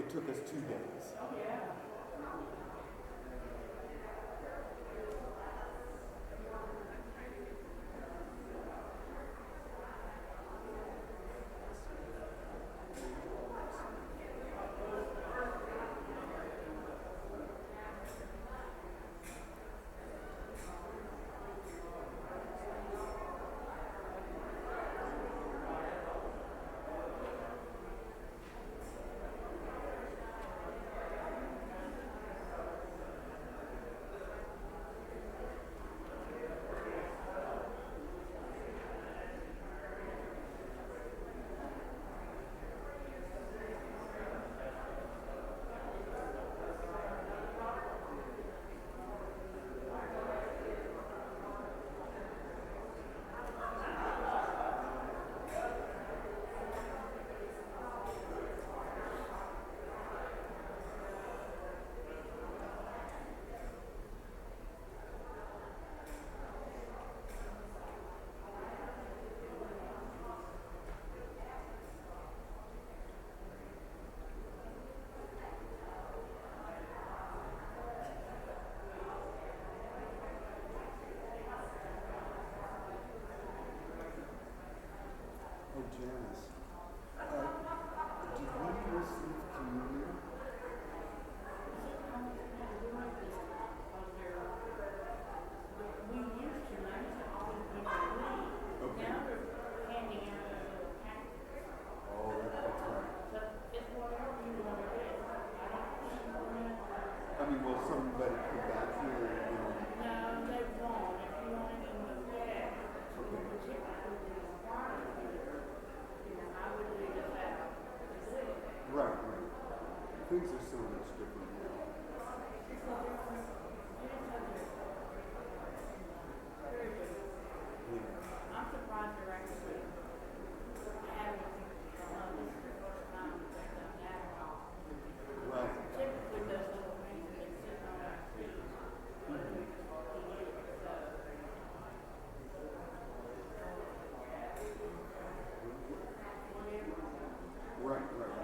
it took us 2 days. Oh, Janice, did we receive communion? Okay. Oh, that's right. I mean, will somebody come back here, you know? Okay. Right, right. Things are so much different now. Yeah. I'm surprised they're actually having this is the first time they've done that at all. Right. Typically, those little things that sit on our trees, but we just eat it. Right, right.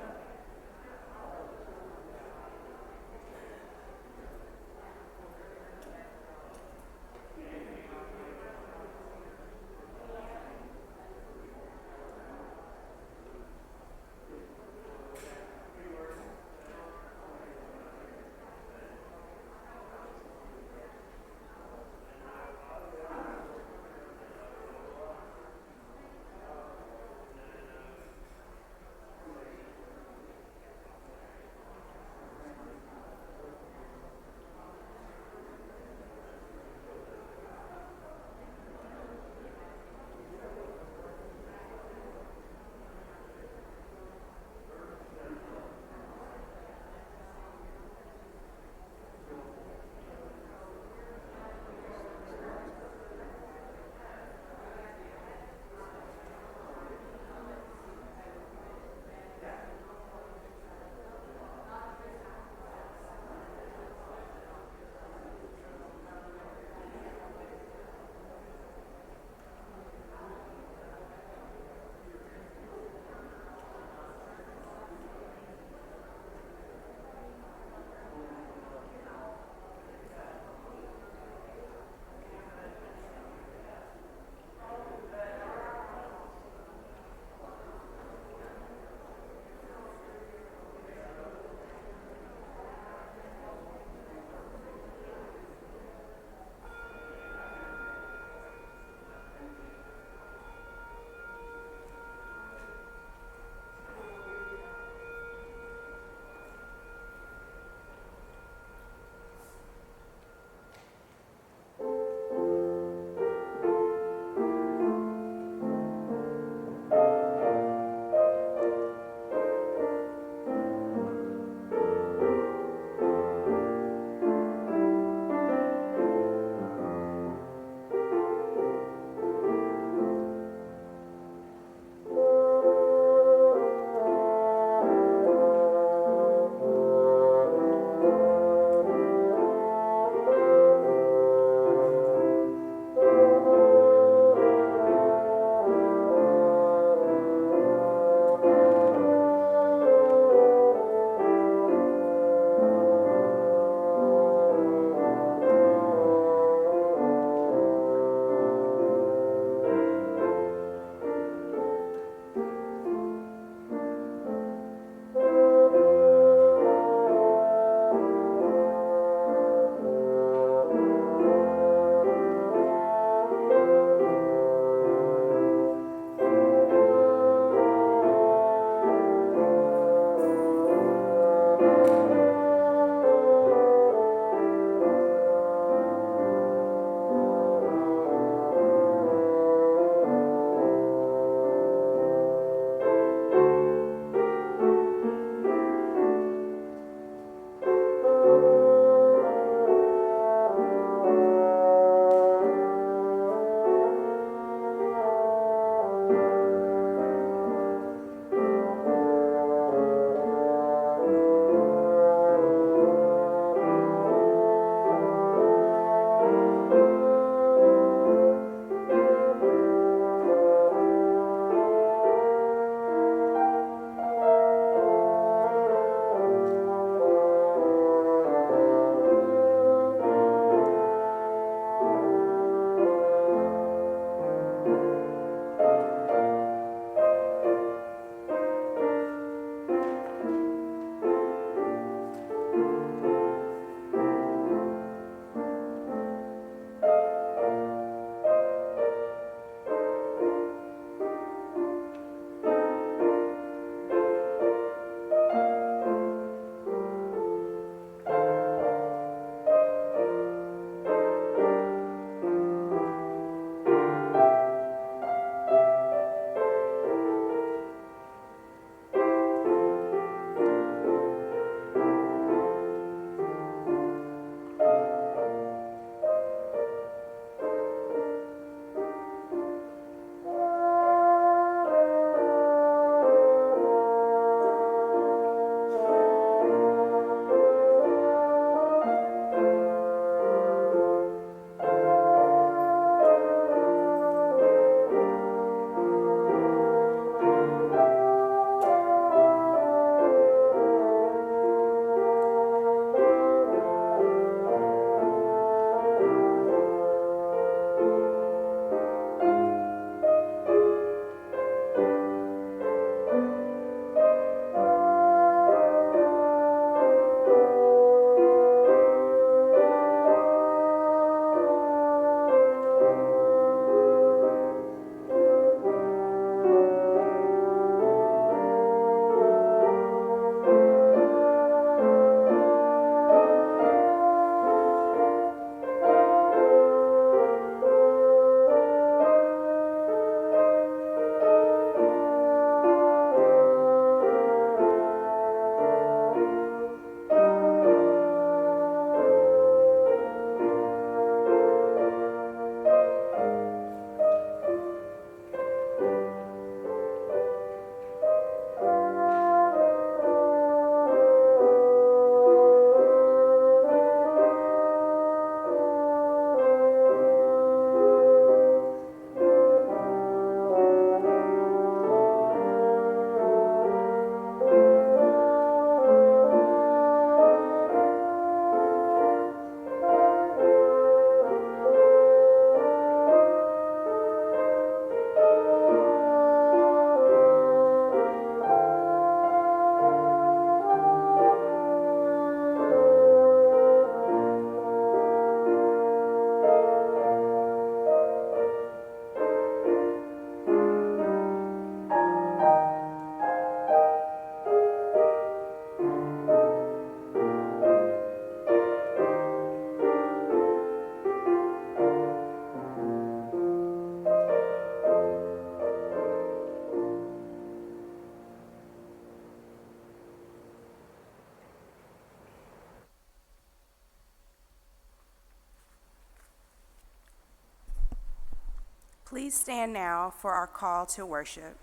Please stand now for our call to worship.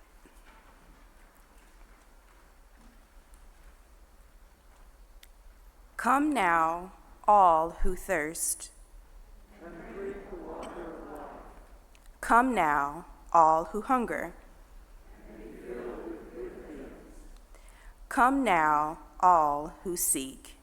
Come now, all who thirst. And drink the water of life. Come now, all who hunger. Come now, all who seek.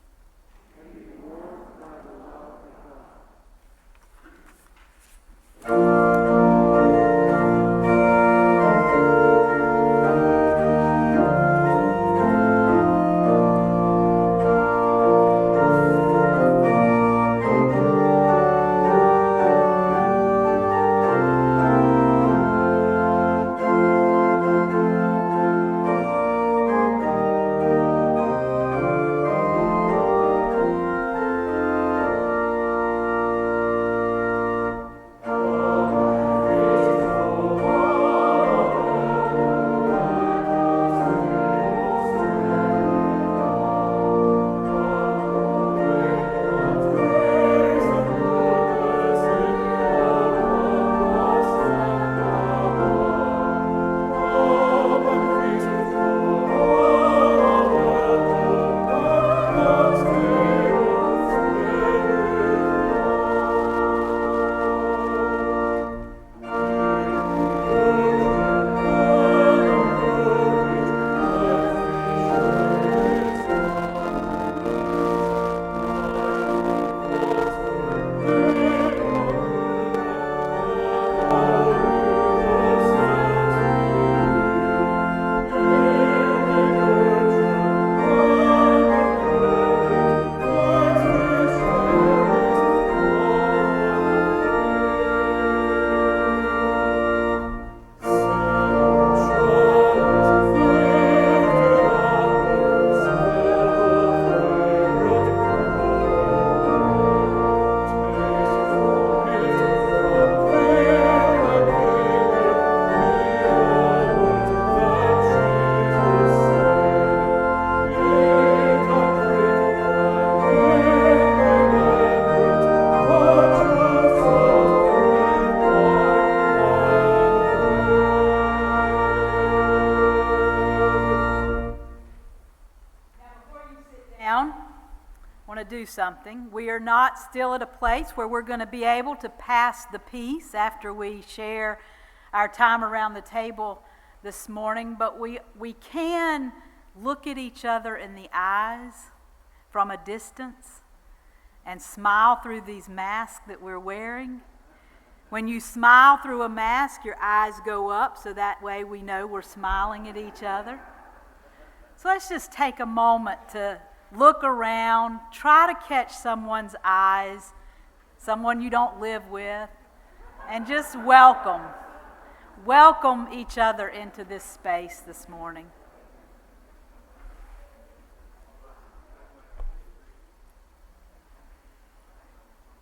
Do something. We are not still at a place where we're going to be able to pass the peace after we share our time around the table this morning, but we can look at each other in the eyes from a distance and smile through these masks that we're wearing. When you smile through a mask, your eyes go up, so that way we know we're smiling at each other. So let's just take a moment to look around, try to catch someone's eyes, someone you don't live with, and just welcome each other into this space this morning.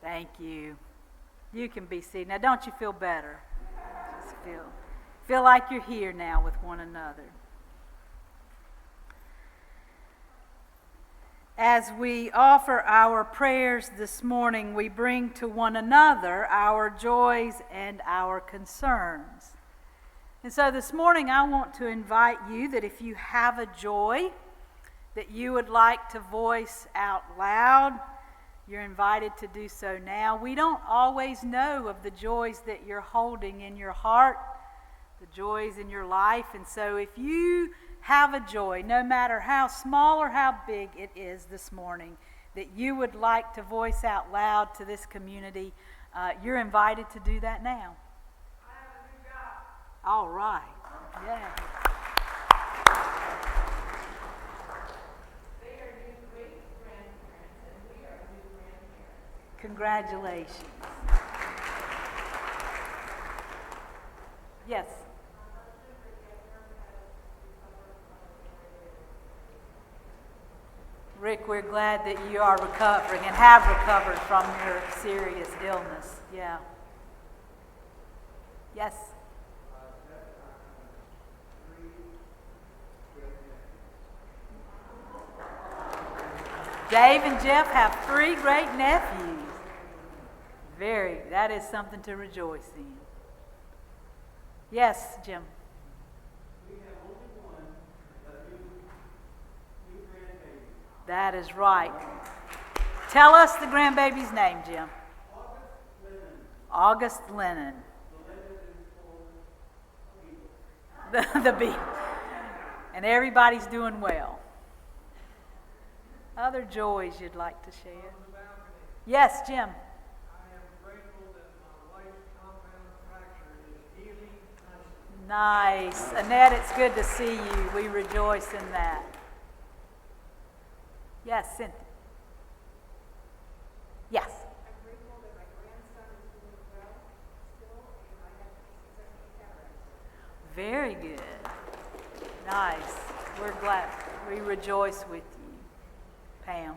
Thank you. You can be seated. Now, don't you feel better? Just feel like you're here now with one another. As we offer our prayers this morning, we bring to one another our joys and our concerns. And so this morning I want to invite you that if you have a joy that you would like to voice out loud, you're invited to do so now. We don't always know of the joys that you're holding in your heart, the joys in your life. And so if you have a joy, no matter how small or how big it is this morning, that you would like to voice out loud to this community, you're invited to do that now. I have a new job. All right. Yeah. They are new great-grandparents, and we are new grandparents. Congratulations. Yes. Rick, we're glad that you are recovering and have recovered from your serious illness. Yeah. Yes. Dave and Jeff have 3 great nephews. That is something to rejoice in. Yes, Jim. We have only one new grandbaby. That is right. Tell us the grandbaby's name, Jim. August Lennon. The bee. And everybody's doing well. Other joys you'd like to share? Yes, Jim. I am grateful that my wife's compound fracture is healing nicely. Nice. Annette, it's good to see you. We rejoice in that. Yes, Cynthia. Yes. I'm grateful that my grandson is doing well still, and I have successful cataracts. Very good. Nice. We're glad. We rejoice with you, Pam.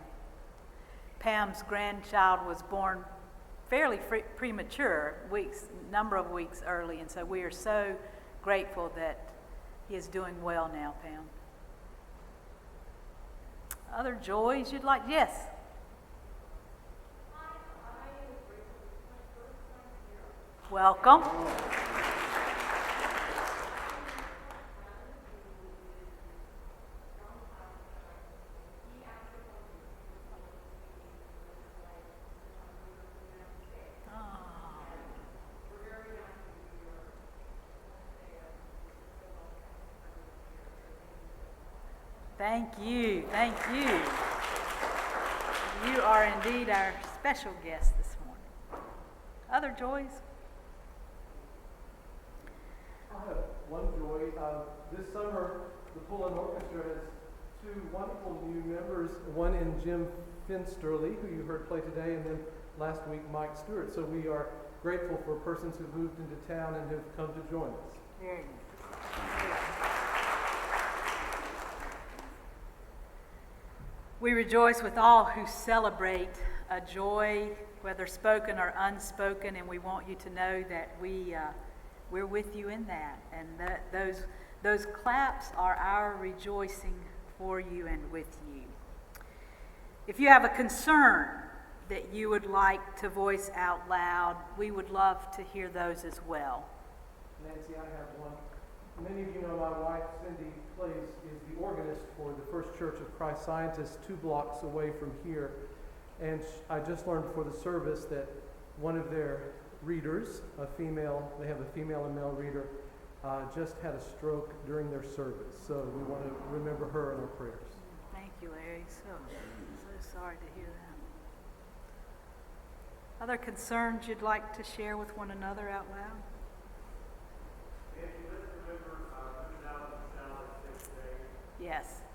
Pam's grandchild was born fairly premature, number of weeks early, and so we are so grateful that he is doing well now, Pam. Other joys you'd like? Yes. Welcome. Thank you. Thank you. You are indeed our special guest this morning. Other joys? I have one joy. This summer, the Pullen Orchestra has two wonderful new members, one in Jim Finsterly, who you heard play today, and then last week, Mike Stewart. So we are grateful for persons who've moved into town and who've come to join us. Very good. We rejoice with all who celebrate a joy, whether spoken or unspoken, and we want you to know that we're with you in that, and that those claps are our rejoicing for you and with you. If you have a concern that you would like to voice out loud, we would love to hear those as well. Nancy, I have one. Many of you know my wife, Cindy, is the organist for the First Church of Christ Scientists 2 blocks away from here. And I just learned before the service that one of their readers, they have a female and male reader, just had a stroke during their service. So we want to remember her in our prayers. Thank you, Larry. So sorry to hear that. Other concerns you'd like to share with one another out loud? Yes.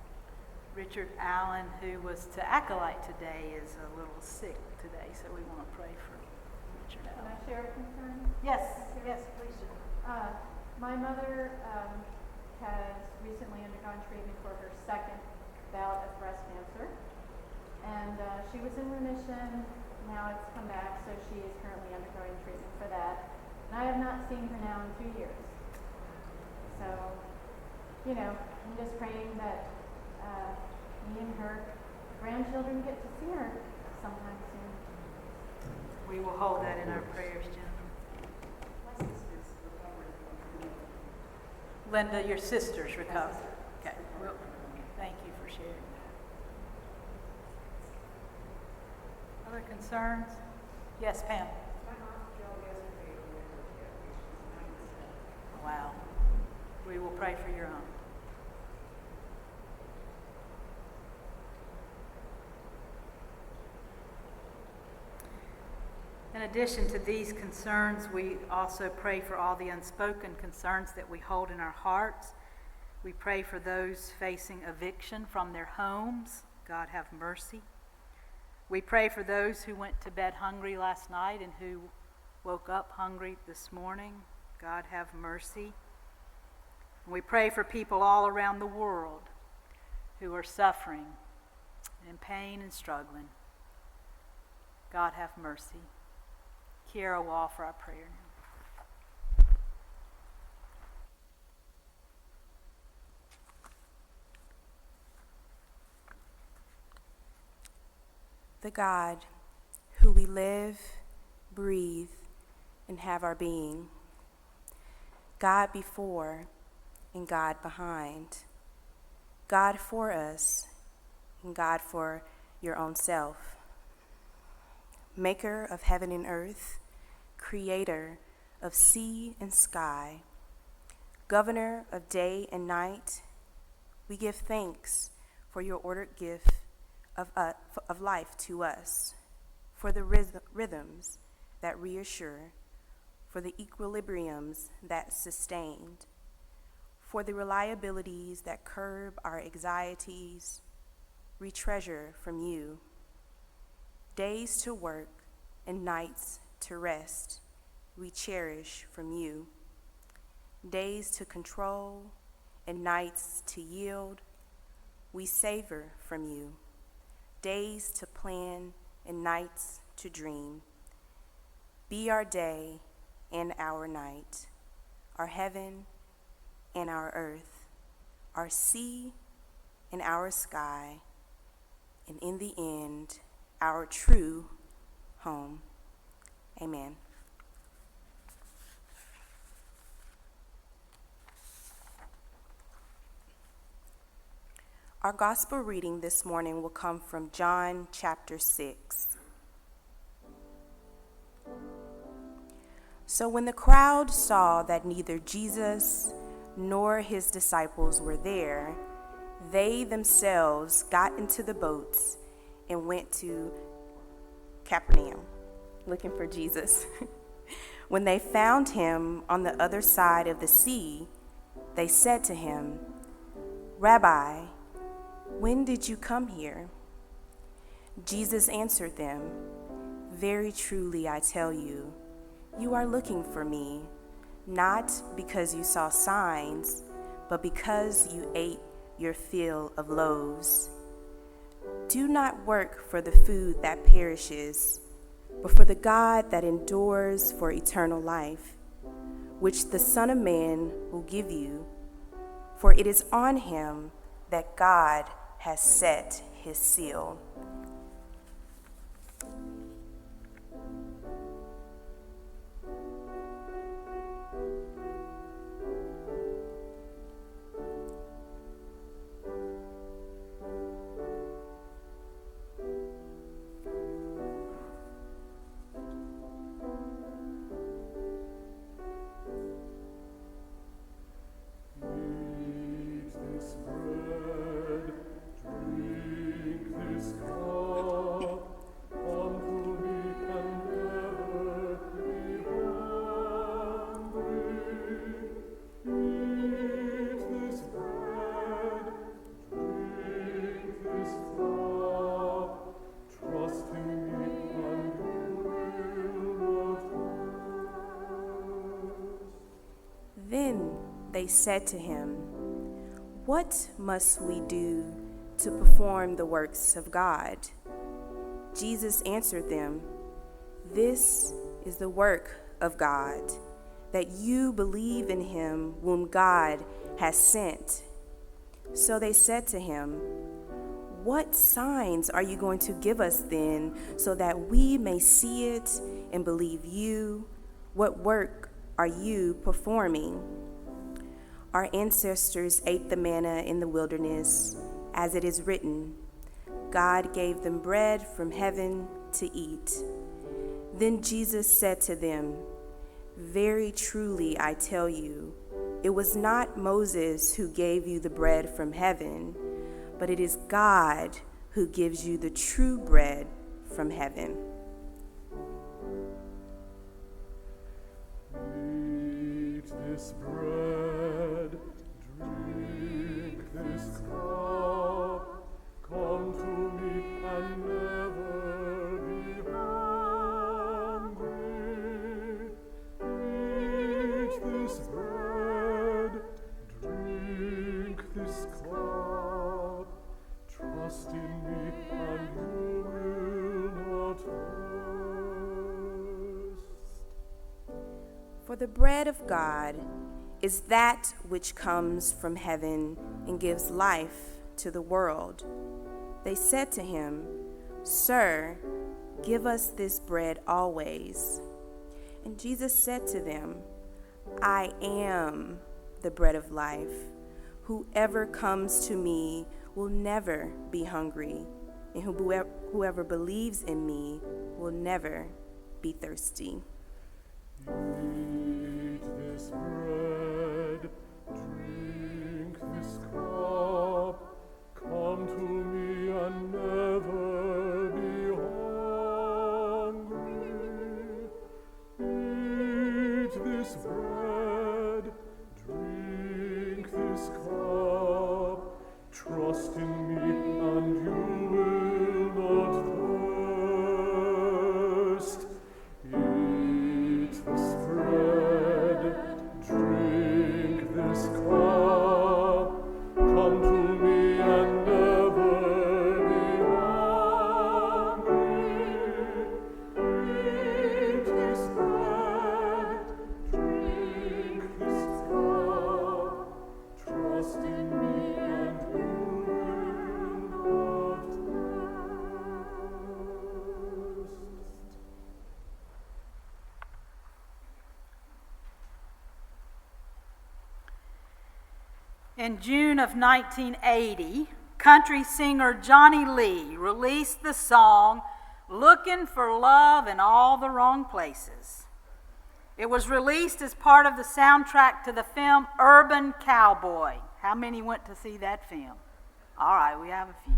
Richard Allen, who was to Acolyte today, is a little sick today, so we want to pray for Richard Can Allen. I share a concern? Yes, please do. My mother has recently undergone treatment for her second bout of breast cancer, and she was in remission. Now it's come back, so she is currently undergoing treatment for that. And I have not seen her now in 2 years. So, I'm just praying that me and her grandchildren get to see her sometime soon. We will hold that in our prayers, Jennifer. Linda, your sister's recovered. Okay. Well, thank you for sharing that. Other concerns? Yes, Pam. Wow. We will pray for your aunt. In addition to these concerns, we also pray for all the unspoken concerns that we hold in our hearts. We pray for those facing eviction from their homes. God have mercy. We pray for those who went to bed hungry last night and who woke up hungry this morning. God have mercy. We pray for people all around the world who are suffering and in pain and struggling. God have mercy. Kiara will offer our prayer now. The God who we live, breathe, and have our being. God before and God behind, God for us and God for your own self. Maker of heaven and earth, creator of sea and sky, governor of day and night, we give thanks for your ordered gift of life to us, for the rhythms that reassure, for the equilibriums that sustained, for the reliabilities that curb our anxieties. We treasure from you days to work and nights to rest. We cherish from you days to control and nights to yield. We savor from you days to plan and nights to dream. Be our day and our night, our heaven and our earth, our sea and our sky, and in the end, our true home. Amen. Our gospel reading this morning will come from John chapter 6. So when the crowd saw that neither Jesus nor his disciples were there, they themselves got into the boats and went to Capernaum, looking for Jesus. When they found him on the other side of the sea, they said to him, "Rabbi, when did you come here?" Jesus answered them, "Very truly I tell you, you are looking for me, not because you saw signs, but because you ate your fill of loaves. Do not work for the food that perishes, but for the God that endures for eternal life, which the Son of Man will give you, for it is on him that God has set his seal." Then they said to him, "What must we do to perform the works of God?" Jesus answered them, "This is the work of God, that you believe in him whom God has sent." So they said to him, "What signs are you going to give us then, so that we may see it and believe you? What work are you performing? Our ancestors ate the manna in the wilderness, as it is written, 'God gave them bread from heaven to eat.'" Then Jesus said to them, "Very truly I tell you, it was not Moses who gave you the bread from heaven, but it is God who gives you the true bread from heaven. Eat this bread, drink this cup, come to me and never be hungry. Eat this bread, drink this cup, trust in me and you will not thirst. For the bread of God is that which comes from heaven and gives life to the world. They said to him, "Sir, give us this bread always." And Jesus said to them, I am the bread of life. Whoever comes to me will never be hungry, and whoever believes in me will never be thirsty. Eat this bread, drink this cup, come to me and never be hungry. Eat this bread, drink this cup, trust in me and you will not thirst. Eat this bread, drink this cup, come to me and never be hungry. Eat this bread, drink this cup, trust in me and you will not thirst. In June of 1980, country singer Johnny Lee released the song Looking for Love in All the Wrong Places. It was released as part of the soundtrack to the film Urban Cowboy. How many went to see that film? All right, we have a few.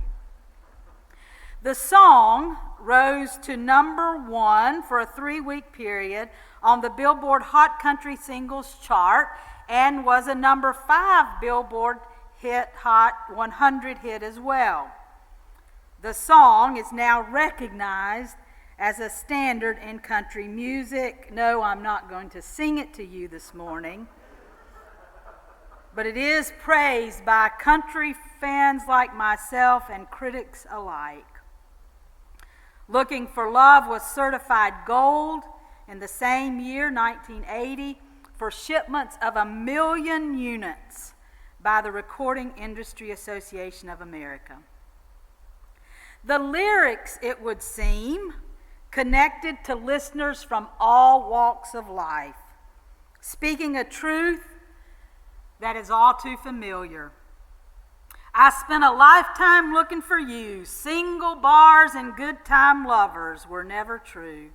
The song rose to number 1 for a 3-week period on the Billboard Hot Country Singles chart and was a number 5 Billboard Hot 100 hit as well. The song is now recognized as a standard in country music. No, I'm not going to sing it to you this morning, but it is praised by country fans like myself and critics alike. Looking for Love was certified gold in the same year, 1980, for shipments of 1 million units by the Recording Industry Association of America. The lyrics, it would seem, connected to listeners from all walks of life, speaking a truth that is all too familiar. I spent a lifetime looking for you. Single bars and good time lovers were never true.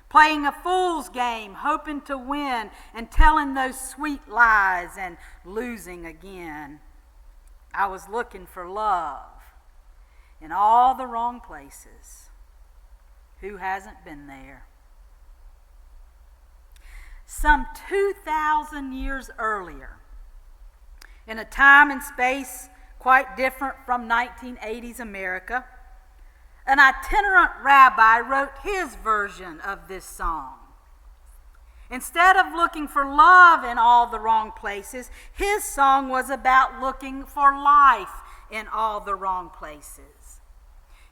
Playing a fool's game, hoping to win, and telling those sweet lies and losing again. I was looking for love in all the wrong places. Who hasn't been there? Some 2,000 years earlier, in a time and space quite different from 1980s America, an itinerant rabbi wrote his version of this song. Instead of looking for love in all the wrong places, his song was about looking for life in all the wrong places.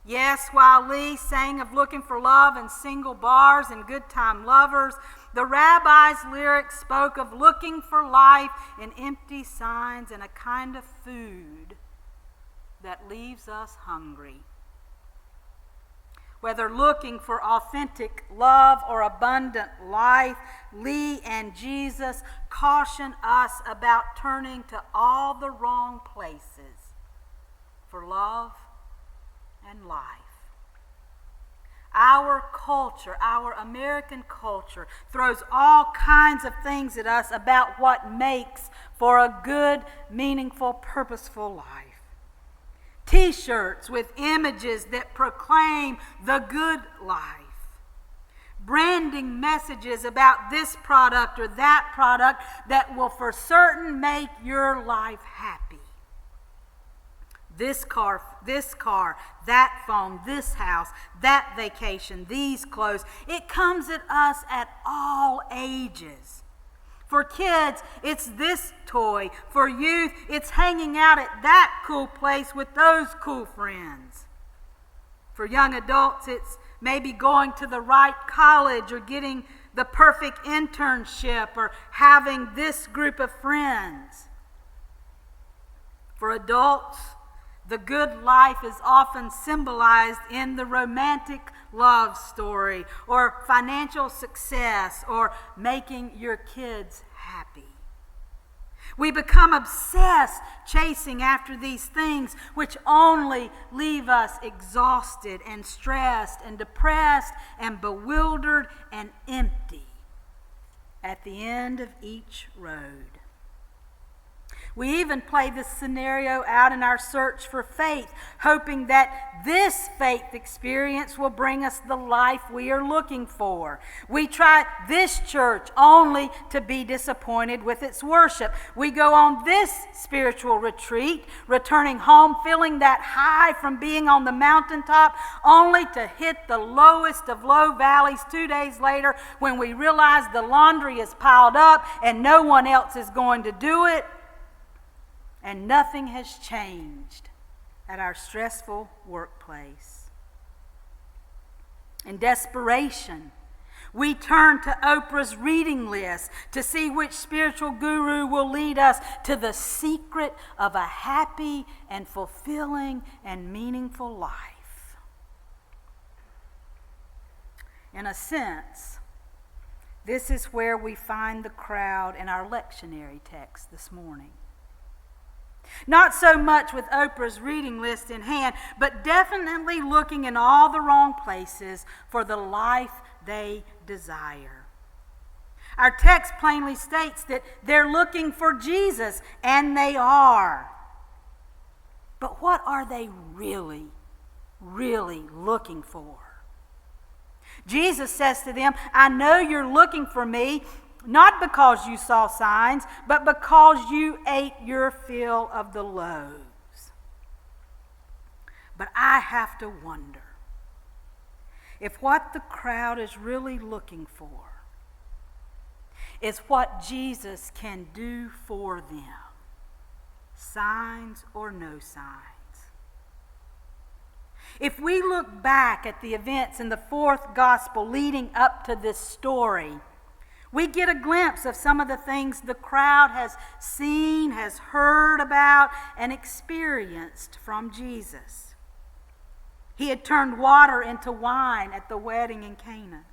Yes, while Lee sang of looking for love in single bars and good time lovers, the rabbi's lyrics spoke of looking for life in empty signs and a kind of food that leaves us hungry. Whether looking for authentic love or abundant life, Lee and Jesus caution us about turning to all the wrong places for love and life. Our culture, our American culture, throws all kinds of things at us about what makes for a good, meaningful, purposeful life. T-shirts with images that proclaim the good life. Branding messages about this product or that product that will for certain make your life happy. This car, that phone, this house, that vacation, these clothes. It comes at us at all ages. For kids, it's this toy. For youth, it's hanging out at that cool place with those cool friends. For young adults, it's maybe going to the right college or getting the perfect internship or having this group of friends. For adults, the good life is often symbolized in the romantic love story or financial success or making your kids happy. happy. We become obsessed chasing after these things which only leave us exhausted and stressed and depressed and bewildered and empty at the end of each road. We even play this scenario out in our search for faith, hoping that this faith experience will bring us the life we are looking for. We try this church only to be disappointed with its worship. We go on this spiritual retreat, returning home feeling that high from being on the mountaintop, only to hit the lowest of low valleys 2 days later when we realize the laundry is piled up and no one else is going to do it. And nothing has changed at our stressful workplace. In desperation, we turn to Oprah's reading list to see which spiritual guru will lead us to the secret of a happy and fulfilling and meaningful life. In a sense, this is where we find the crowd in our lectionary text this morning. Not so much with Oprah's reading list in hand, but definitely looking in all the wrong places for the life they desire. Our text plainly states that they're looking for Jesus, and they are. But what are they really looking for? Jesus says to them, I know you're looking for me, not because you saw signs, but because you ate your fill of the loaves. But I have to wonder if what the crowd is really looking for is what Jesus can do for them, signs or no signs. If we look back at the events in the fourth gospel leading up to this story, we get a glimpse of some of the things the crowd has seen, has heard about, and experienced from Jesus. He had turned water into wine at the wedding in Cana.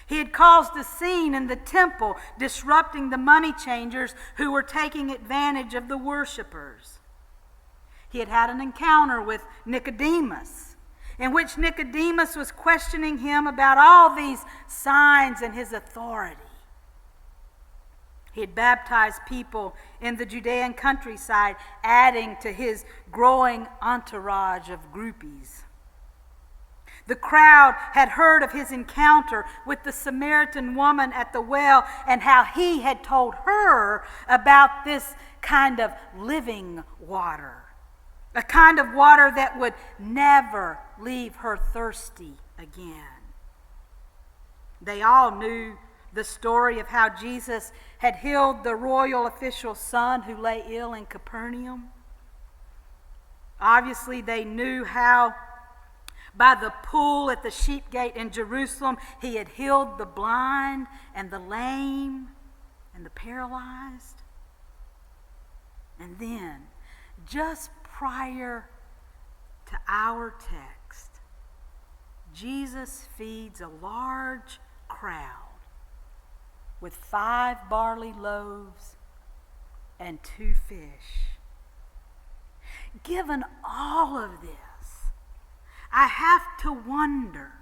He had caused a scene in the temple, disrupting the money changers who were taking advantage of the worshipers. He had had an encounter with Nicodemus, in which Nicodemus was questioning him about all these signs and his authority. He had baptized people in the Judean countryside, adding to his growing entourage of groupies. The crowd had heard of his encounter with the Samaritan woman at the well and how he had told her about this kind of living water, a kind of water that would never leave her thirsty again. They all knew the story of how Jesus had healed the royal official's son who lay ill in Capernaum. Obviously, they knew how by the pool at the sheep gate in Jerusalem, he had healed the blind and the lame and the paralyzed. And then, just prior to our text, Jesus feeds a large crowd with 5 barley loaves and 2 fish. Given all of this, I have to wonder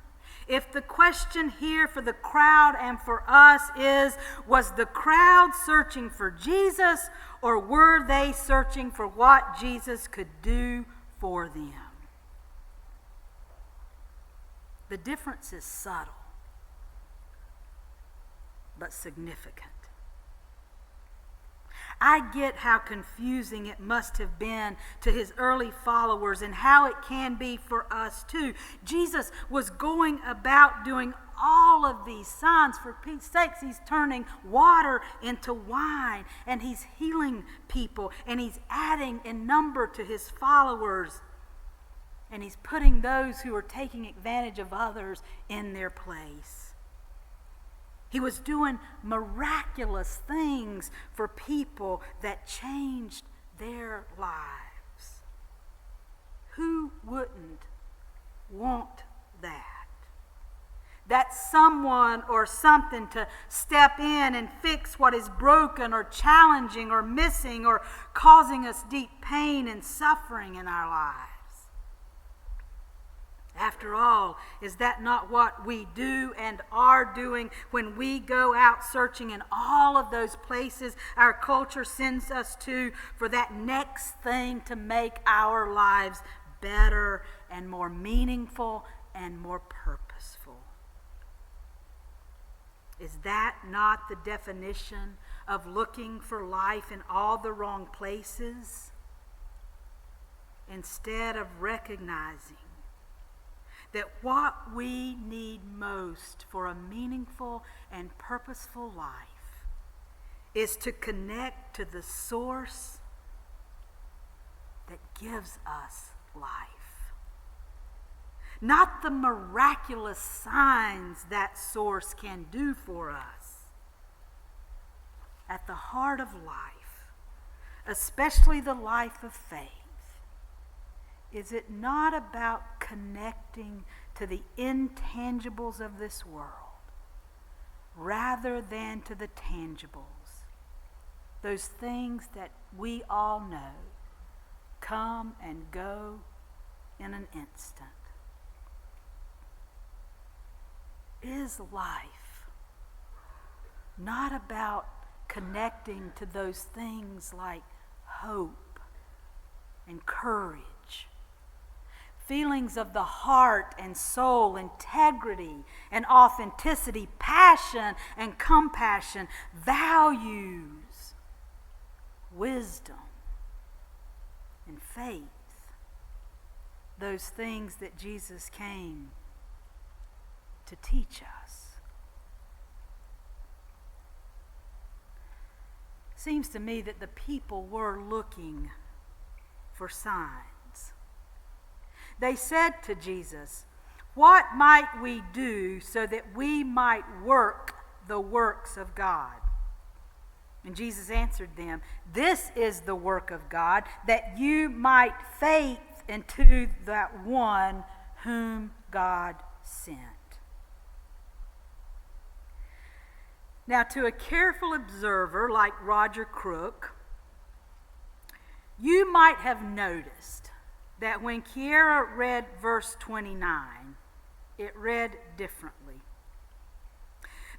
if the question here for the crowd and for us is, was the crowd searching for Jesus, or were they searching for what Jesus could do for them? The difference is subtle, but significant. I get how confusing it must have been to his early followers and how it can be for us too. Jesus was going about doing all of these signs. For Pete's sakes, he's turning water into wine, and he's healing people, and he's adding in number to his followers, and he's putting those who are taking advantage of others in their place. He was doing miraculous things for people that changed their lives. Who wouldn't want that? that someone or something to step in and fix what is broken or challenging or missing or causing us deep pain and suffering in our lives. After all, is that not what we do and are doing when we go out searching in all of those places our culture sends us to for that next thing to make our lives better and more meaningful and more purposeful? Is that not the definition of looking for life in all the wrong places? Instead of recognizing that what we need most for a meaningful and purposeful life is to connect to the source that gives us life. Not the miraculous signs that source can do for us. At the heart of life, especially the life of faith, is it not about connecting to the intangibles of this world rather than to the tangibles, those things that we all know come and go in an instant? Is life not about connecting to those things like hope and courage, feelings of the heart and soul, integrity and authenticity, passion and compassion, values, wisdom and faith, those things that Jesus came to teach us? Seems to me that the people were looking for signs. They said to Jesus, "What might we do so that we might work the works of God?" And Jesus answered them, "This is the work of God, that you might faith into that one whom God sent." Now, to a careful observer like Roger Crook, you might have noticed that when Kiera read verse 29, it read differently.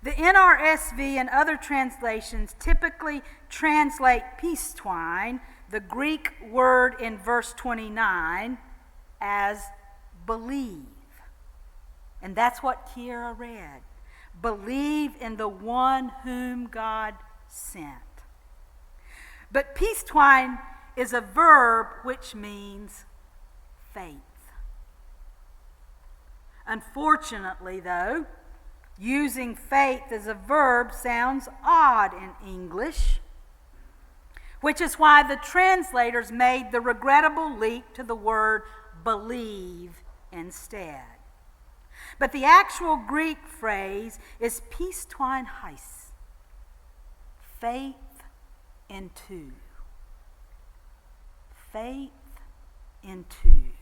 The NRSV and other translations typically translate peace twine, the Greek word in verse 29, as believe. And that's what Kiera read. Believe in the one whom God sent. But peace twine is a verb which means faith. Unfortunately, though, using faith as a verb sounds odd in English, which is why the translators made the regrettable leap to the word believe instead. But the actual Greek phrase is peace twine heis, faith into. Faith into.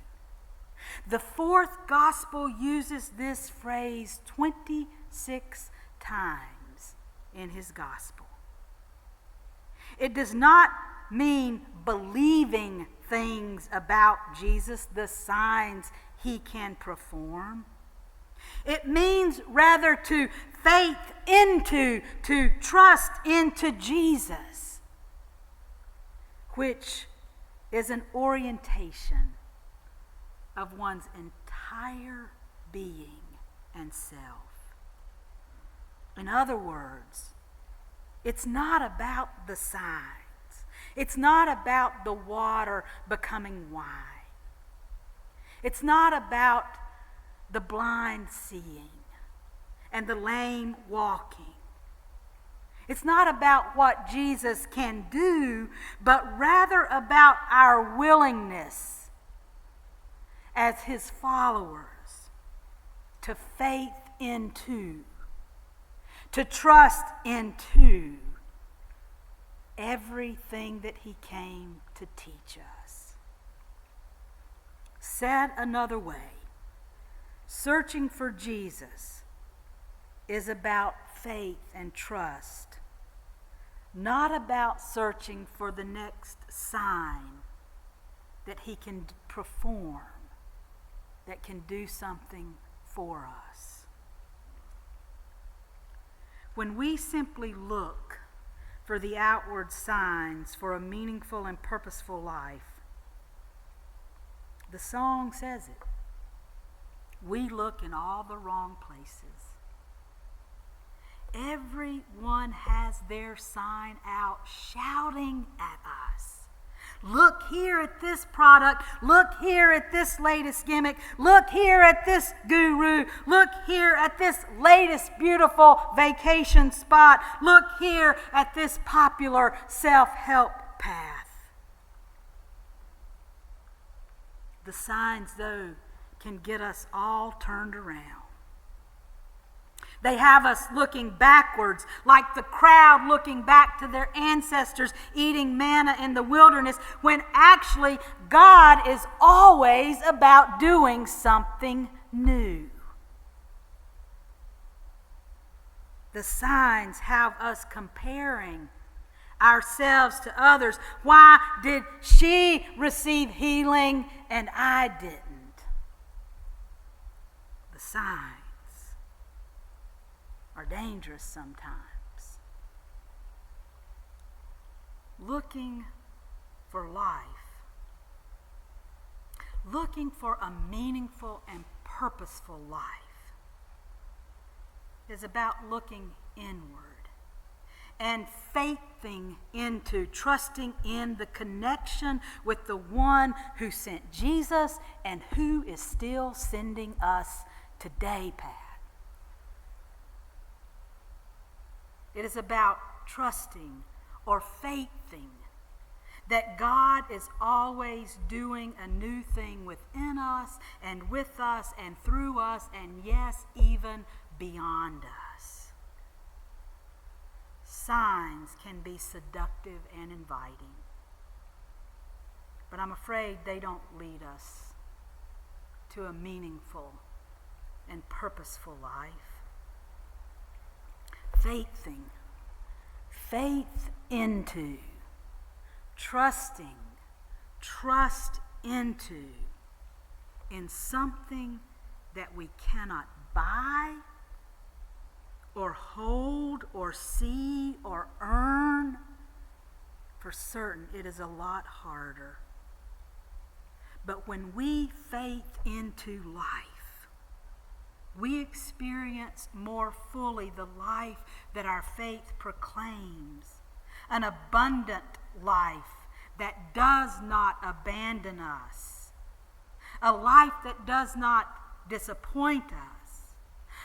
The fourth gospel uses this phrase 26 times in his gospel. It does not mean believing things about Jesus, the signs he can perform. It means rather to faith into, to trust into Jesus, which is an orientation of one's entire being and self. In other words, it's not about the signs. It's not about the water becoming wine. It's not about the blind seeing and the lame walking. It's not about what Jesus can do, but rather about our willingness as his followers to faith into, to trust into everything that he came to teach us. Said another way, searching for Jesus is about faith and trust, not about searching for the next sign that he can perform, that can do something for us. When we simply look for the outward signs for a meaningful and purposeful life, the song says it. We look in all the wrong places. Everyone has their sign out shouting at us. Look here at this product. Look here at this latest gimmick. Look here at this guru. Look here at this latest beautiful vacation spot. Look here at this popular self-help path. The signs, though, can get us all turned around. They have us looking backwards, like the crowd looking back to their ancestors eating manna in the wilderness, when actually God is always about doing something new. The signs have us comparing ourselves to others. Why did she receive healing and I didn't? The signs are dangerous sometimes. Looking for life, looking for a meaningful and purposeful life, is about looking inward and faithing into, trusting in the connection with the one who sent Jesus and who is still sending us today, Pat. It is about trusting or faithing that God is always doing a new thing within us and with us and through us, and yes, even beyond us. Signs can be seductive and inviting, but I'm afraid they don't lead us to a meaningful and purposeful life. Faith into, trust into, in something that we cannot buy or hold or see or earn. For certain, it is a lot harder. But when we faith into life, we experience more fully the life that our faith proclaims, an abundant life that does not abandon us, a life that does not disappoint us,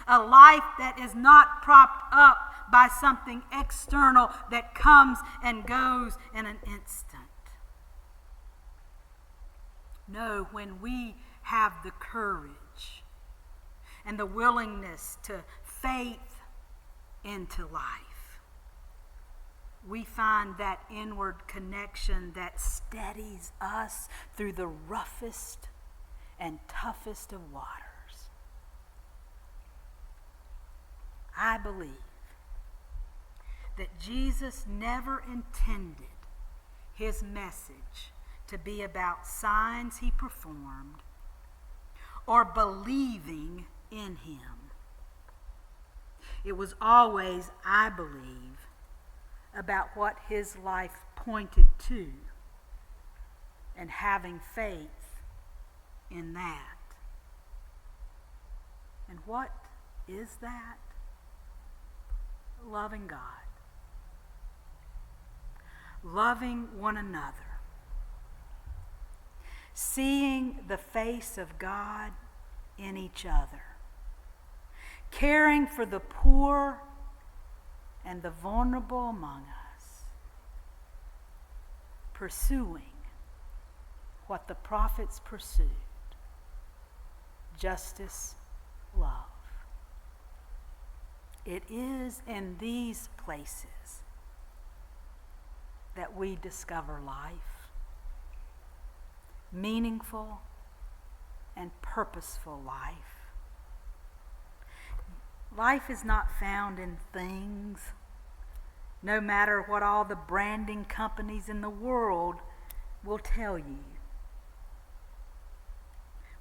a life that is not propped up by something external that comes and goes in an instant. No, when we have the courage and the willingness to faith into life, we find that inward connection that steadies us through the roughest and toughest of waters. I believe that Jesus never intended his message to be about signs he performed or believing in him. It was always, I believe, about what his life pointed to and having faith in that. And what is that? Loving God. Loving one another. Seeing the face of God in each other. Caring for the poor and the vulnerable among us. Pursuing what the prophets pursued. Justice, love. It is in these places that we discover life, meaningful and purposeful life. Life is not found in things, no matter what all the branding companies in the world will tell you.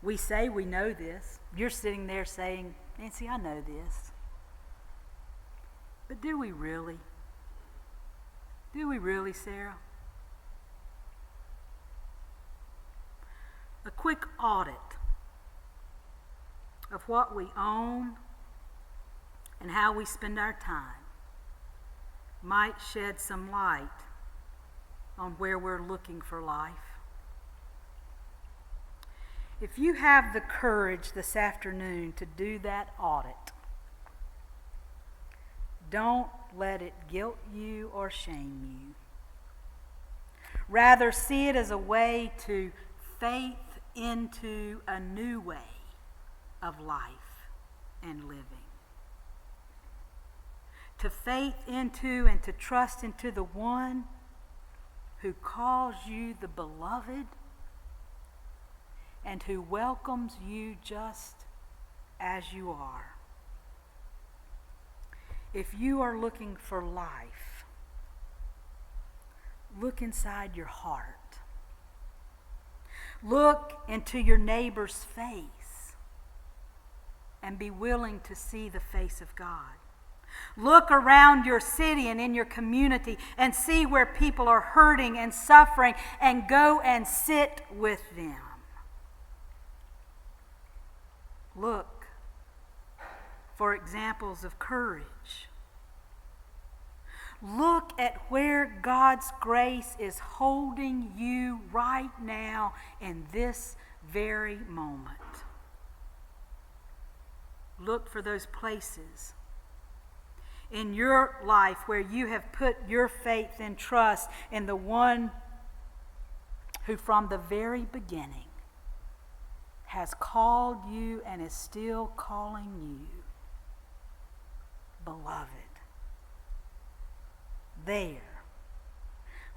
We say we know this. You're sitting there saying, Nancy, I know this. But do we really? Do we really, Sarah? A quick audit of what we own and how we spend our time might shed some light on where we're looking for life. If you have the courage this afternoon to do that audit, don't let it guilt you or shame you. Rather, see it as a way to faith into a new way of life and living. To faith into and to trust into the one who calls you the beloved and who welcomes you just as you are. If you are looking for life, look inside your heart. Look into your neighbor's face and be willing to see the face of God. Look around your city and in your community and see where people are hurting and suffering and go and sit with them. Look for examples of courage. Look at where God's grace is holding you right now in this very moment. Look for those places in your life where you have put your faith and trust in the one who from the very beginning has called you and is still calling you beloved. There,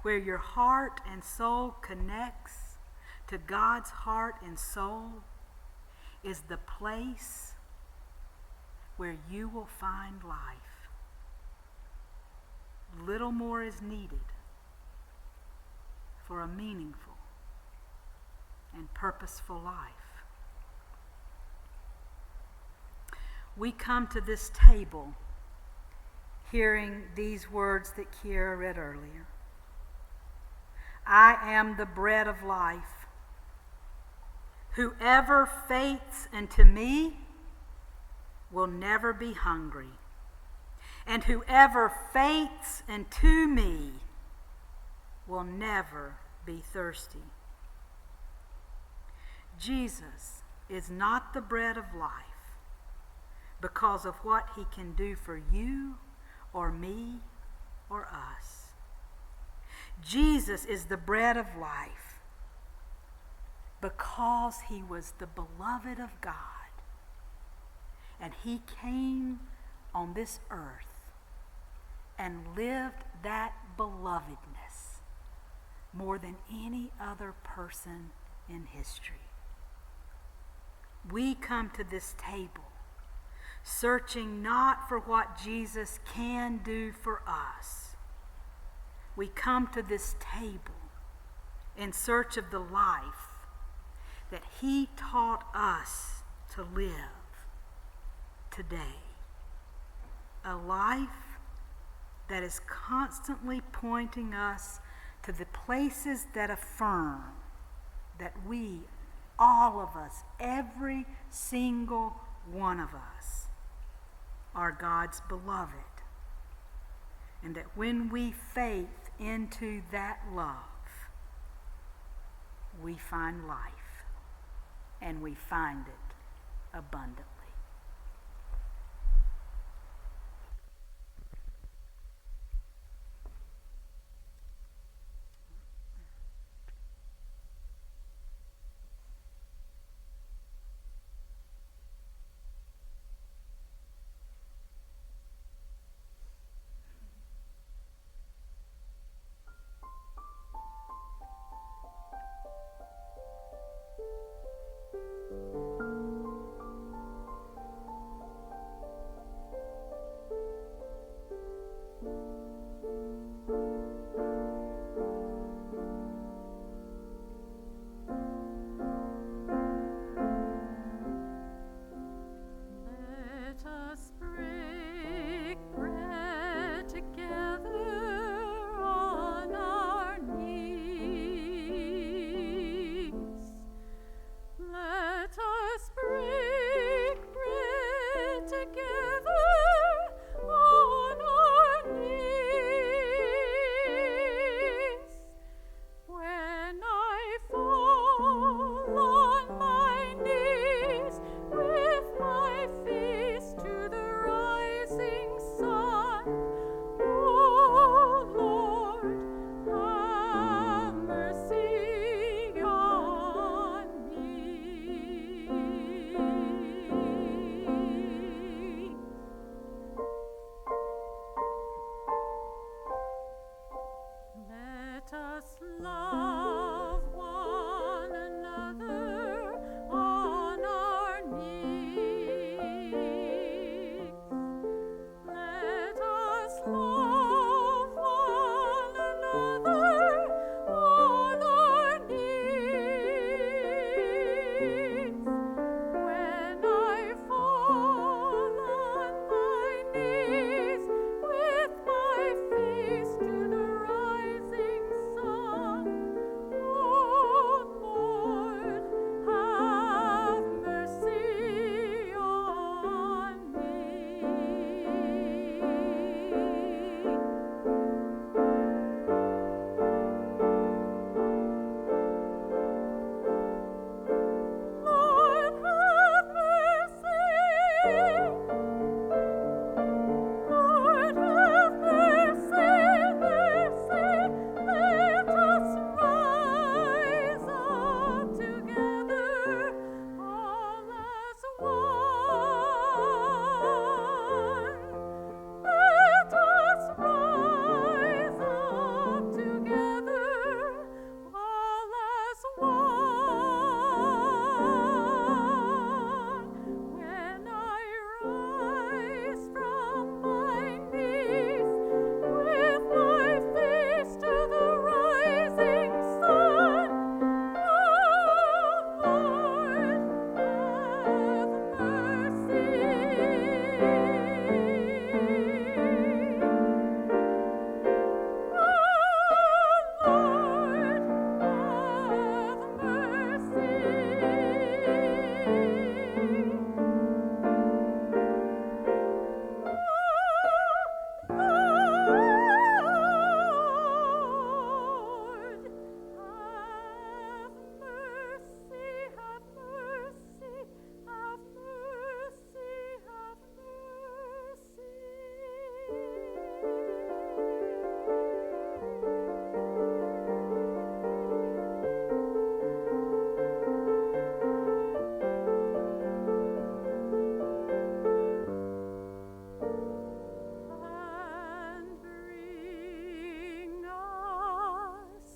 where your heart and soul connects to God's heart and soul, is the place where you will find life. Little more is needed for a meaningful and purposeful life. We come to this table hearing these words that Kiera read earlier. I am the bread of life. Whoever faiths into me will never be hungry. And whoever faiths into me will never be thirsty. Jesus is not the bread of life because of what he can do for you or me or us. Jesus is the bread of life because he was the beloved of God and he came on this earth and lived that belovedness more than any other person in history. We come to this table searching not for what Jesus can do for us. We come to this table in search of the life that he taught us to live today. A life that is constantly pointing us to the places that affirm that we, all of us, every single one of us, are God's beloved. And that when we faith into that love, we find life, and we find it abundantly. together on our knees. When I fall on my knees with my face to the rising sun, oh Lord, have mercy on me. Let us love one another on our knees. Let us love one another on our knees. When I fall on my knees with my face to the rising sun, oh Lord, have mercy on me. Lord, have mercy. Lord, have mercy, mercy. Let us rise up together, all as one. Let us rise up together, all as one. When I rise from my knees with my face to the rising sun, oh Lord, have mercy. Oh Lord, have mercy. Lord, have mercy, have mercy, have mercy, have and bring us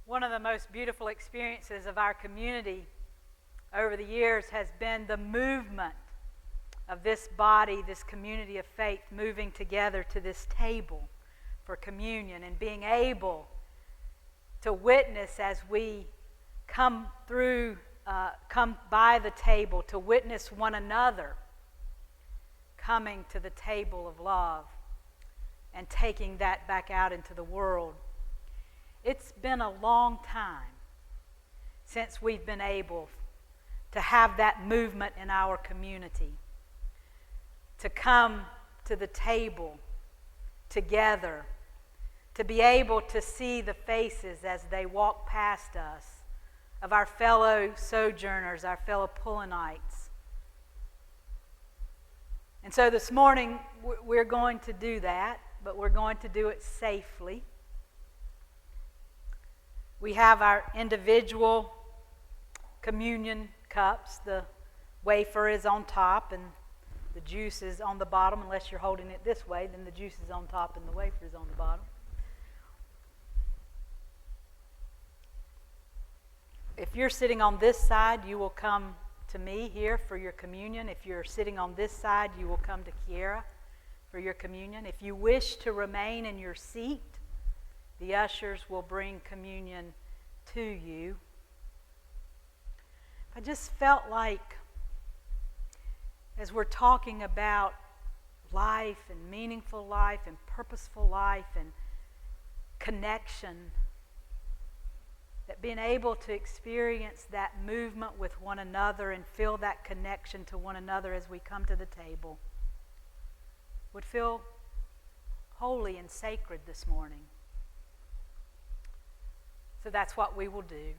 One of the most beautiful experiences of our community over the years has been the movement of this body, this community of faith, moving together to this table for communion and being able to witness as we come by the table, to witness one another coming to the table of love and taking that back out into the world. It's been a long time since we've been able to have that movement in our community, to come to the table together, to be able to see the faces as they walk past us of our fellow sojourners, our fellow Pullenites. And so this morning we're going to do that, but we're going to do it safely. We have our individual communion cups. The wafer is on top and the juice is on the bottom. Unless you're holding it this way, then the juice is on top and the wafer is on the bottom. If you're sitting on this side, you will come to me here for your communion. If you're sitting on this side, you will come to Kiera for your communion. If you wish to remain in your seat The ushers will bring communion to you. I just felt like, as we're talking about life and meaningful life and purposeful life and connection, that being able to experience that movement with one another and feel that connection to one another as we come to the table would feel holy and sacred this morning. So that's what we will do.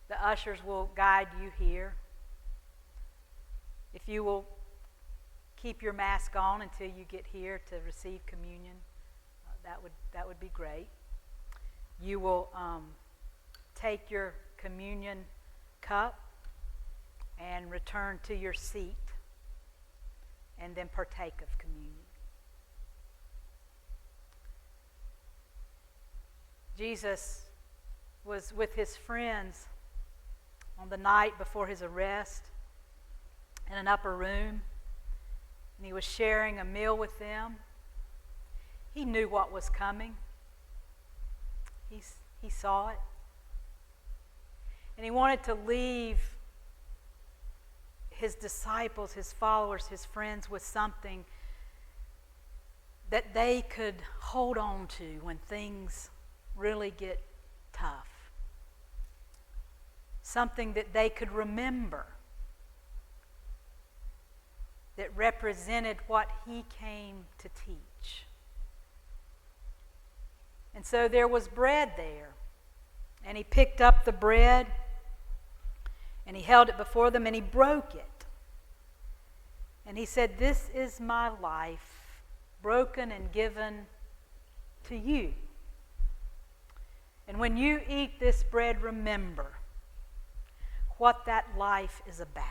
The ushers will guide you here. If you will keep your mask on until you get here to receive communion, that would be great. You will take your communion cup and return to your seat and then partake of communion. Jesus was with his friends on the night before his arrest in an upper room, and he was sharing a meal with them. He knew what was coming. He saw it. And he wanted to leave his disciples, his followers, his friends with something that they could hold on to when things really get tough. Something that they could remember that represented what he came to teach. And so there was bread there. And he picked up the bread and he held it before them and he broke it. And he said, "This is my life, broken and given to you. And when you eat this bread, remember what that life is about.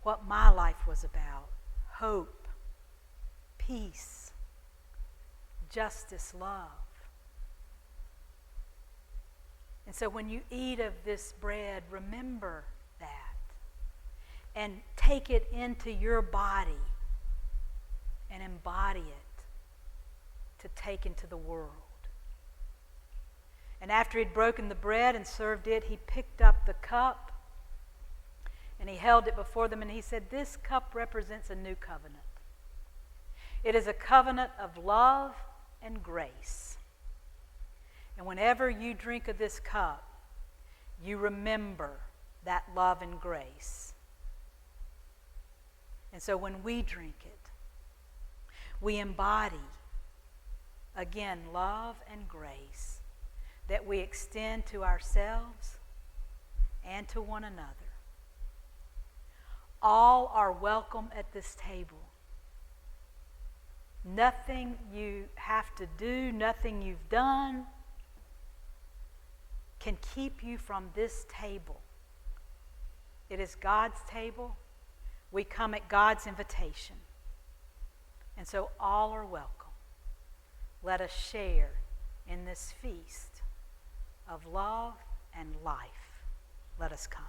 What my life was about. Hope, peace, justice, love. And so when you eat of this bread, remember that. And take it into your body and embody it to take into the world." And after he'd broken the bread and served it, he picked up the cup and he held it before them and he said, "This cup represents a new covenant. It is a covenant of love and grace. And whenever you drink of this cup, you remember that love and grace. And so when we drink it, we embody, again, love and grace that we extend to ourselves and to one another. All are welcome at this table. Nothing you have to do, nothing you've done can keep you from this table. It is God's table. We come at God's invitation. And so all are welcome. Let us share in this feast of love and life. Let us come.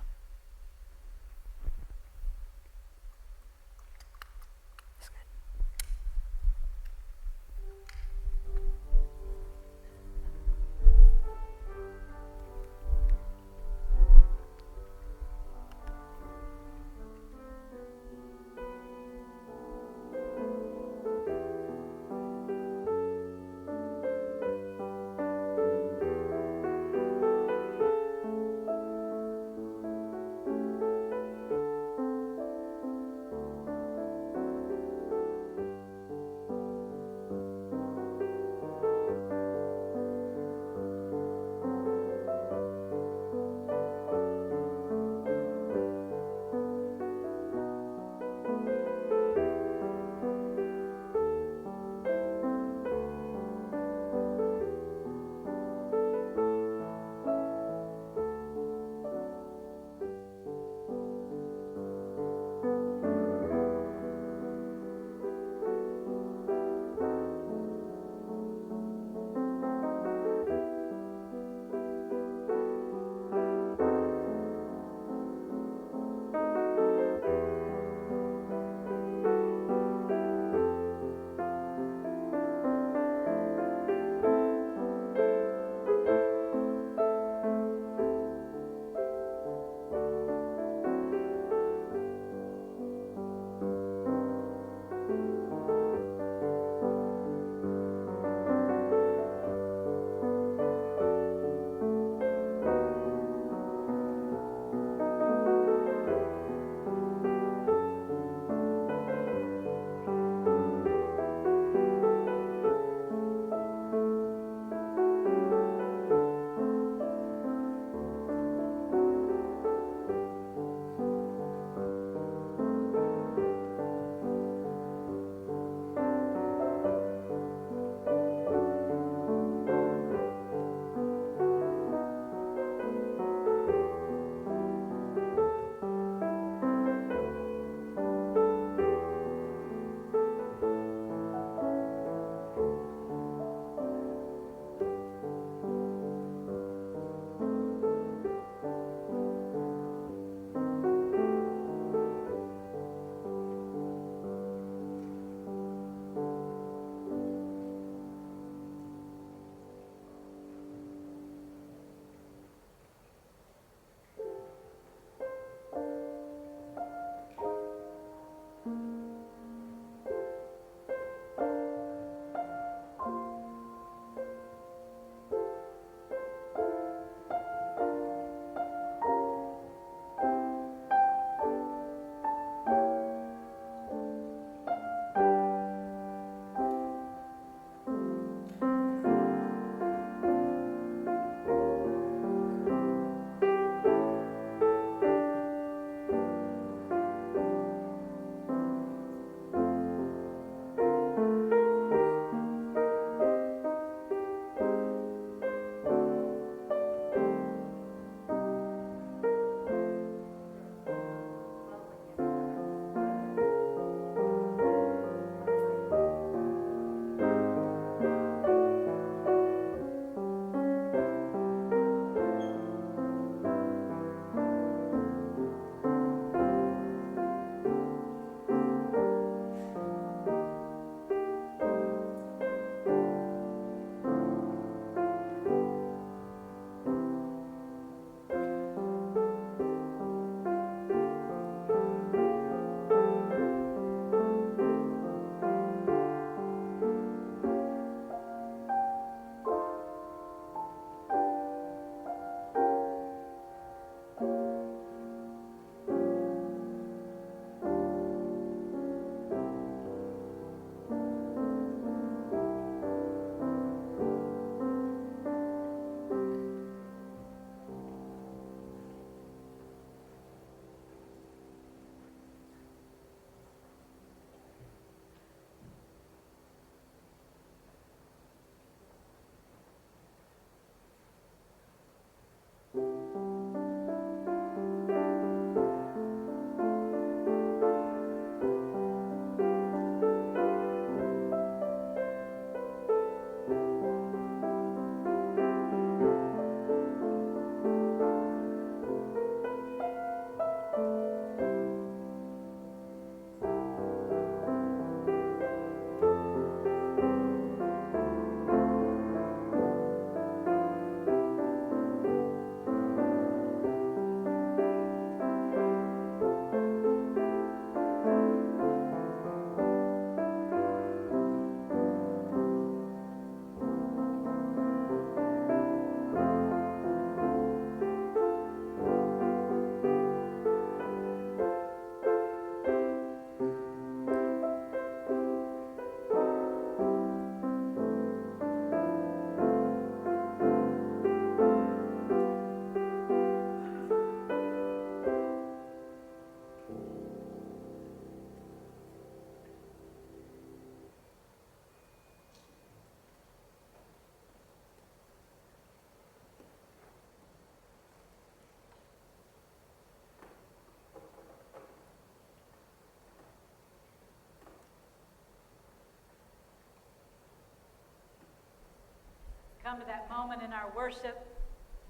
come to that moment in our worship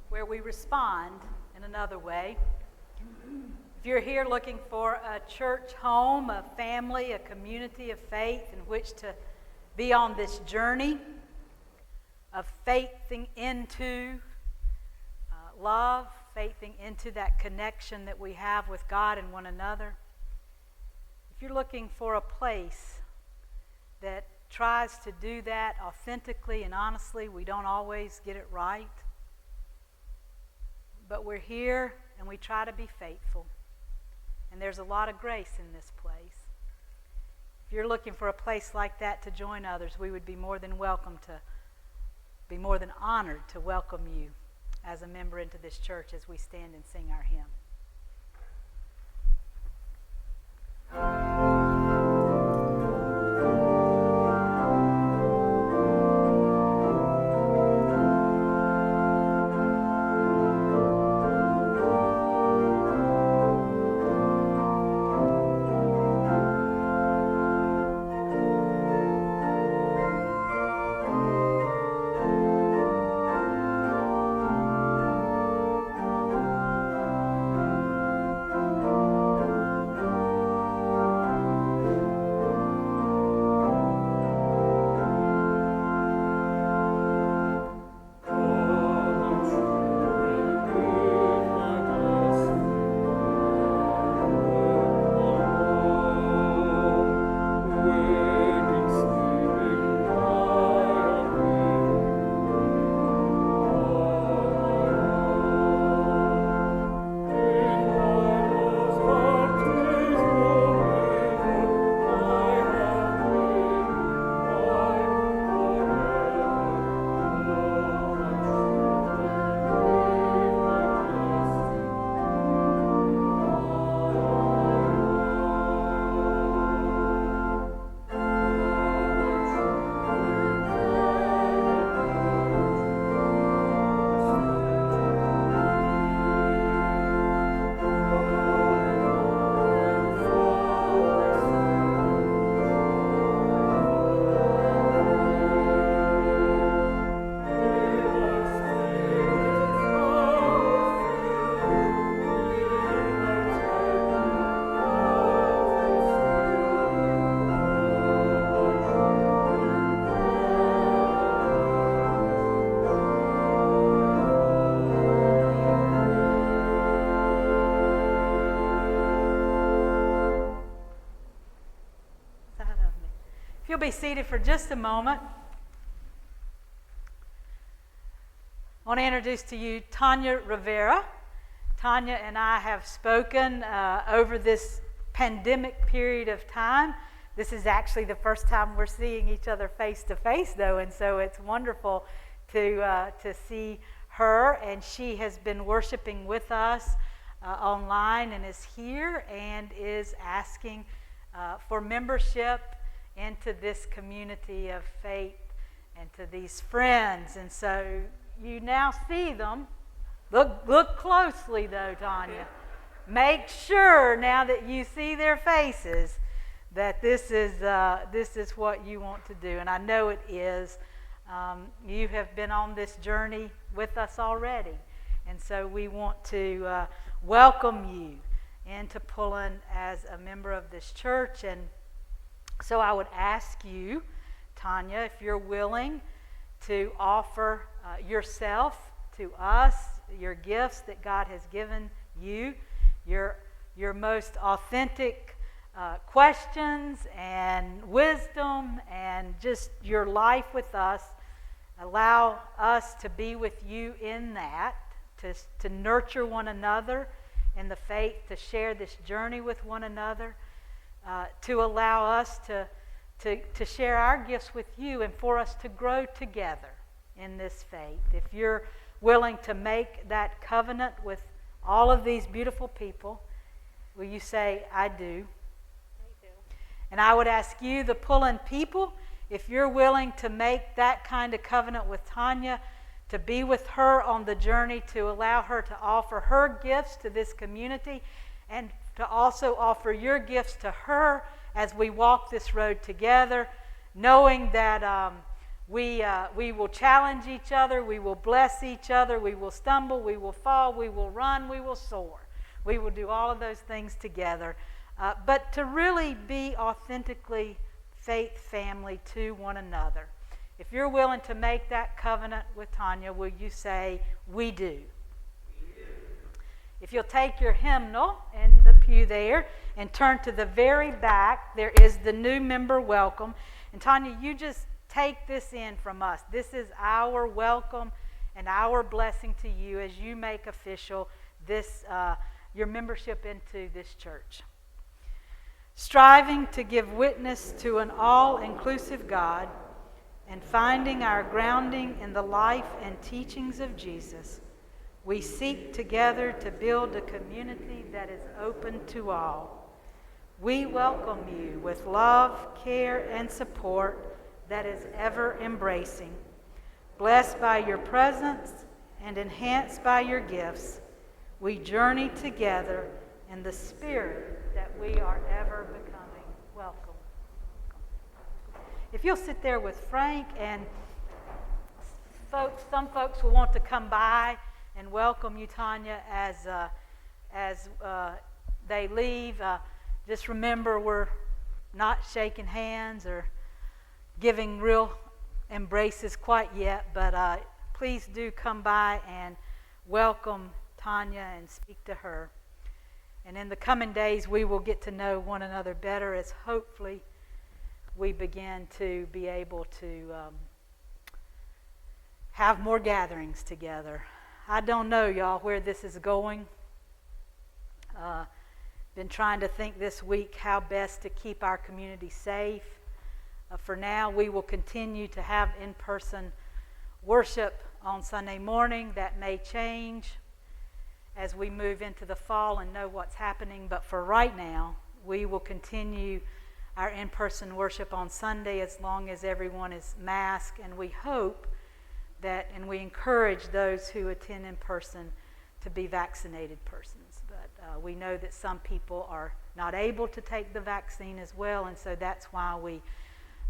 where we respond in another way. If you're here looking for a church home, a family, a community of faith in which to be on this journey of faithing into love, faithing into that connection that we have with God and one another. If you're looking for a place that tries to do that authentically and honestly, we don't always get it right. But we're here and we try to be faithful. And there's a lot of grace in this place. If you're looking for a place like that to join others, we would be more than honored to welcome you as a member into this church as we stand and sing our hymn. If you'll be seated for just a moment, I want to introduce to you Tanya Rivera. Tanya and I have spoken over this pandemic period of time. This is actually the first time we're seeing each other face to face, though, and so it's wonderful to see her. And she has been worshiping with us online and is here and is asking for membership into this community of faith and to these friends. And so you now see them. Look closely, though, Tanya. Make sure now that you see their faces that this is what you want to do. And I know it is. You have been on this journey with us already. And so we want to welcome you into Pullen as a member of this church. And so I would ask you, Tanya, if you're willing to offer yourself to us, your gifts that God has given you, your most authentic questions and wisdom and just your life with us. Allow us to be with you in that, to nurture one another in the faith, to share this journey with one another, to allow us to share our gifts with you and for us to grow together in this faith. If you're willing to make that covenant with all of these beautiful people, will you say, I do? I do. And I would ask you, the Pullen people, if you're willing to make that kind of covenant with Tanya, to be with her on the journey, to allow her to offer her gifts to this community, and to also offer your gifts to her as we walk this road together, knowing that We will challenge each other. We will bless each other. We will stumble. We will fall. We will run. We will soar. We will do all of those things together. But to really be authentically faith family to one another. If you're willing to make that covenant with Tanya, will you say, we do? If you'll take your hymnal in the pew there and turn to the very back, there is the new member welcome. And Tanya, you just take this in from us. This is our welcome and our blessing to you as you make official this your membership into this church. Striving to give witness to an all-inclusive God and finding our grounding in the life and teachings of Jesus, we seek together to build a community that is open to all. We welcome you with love, care, and support that is ever embracing. Blessed by your presence and enhanced by your gifts, we journey together in the spirit that we are ever becoming. Welcome. If you'll sit there with Frank, and some folks will want to come by and welcome you, Tanya, as they leave. Just remember, we're not shaking hands or giving real embraces quite yet, but please do come by and welcome Tanya and speak to her. And in the coming days, we will get to know one another better as hopefully we begin to be able to have more gatherings together. I don't know, y'all, where this is going. Been trying to think this week how best to keep our community safe. For now, we will continue to have in-person worship on Sunday morning. That may change as we move into the fall and know what's happening. But for right now, we will continue our in-person worship on Sunday as long as everyone is masked. And we hope that, and we encourage those who attend in person to be vaccinated persons. But we know that some people are not able to take the vaccine as well, and so that's why we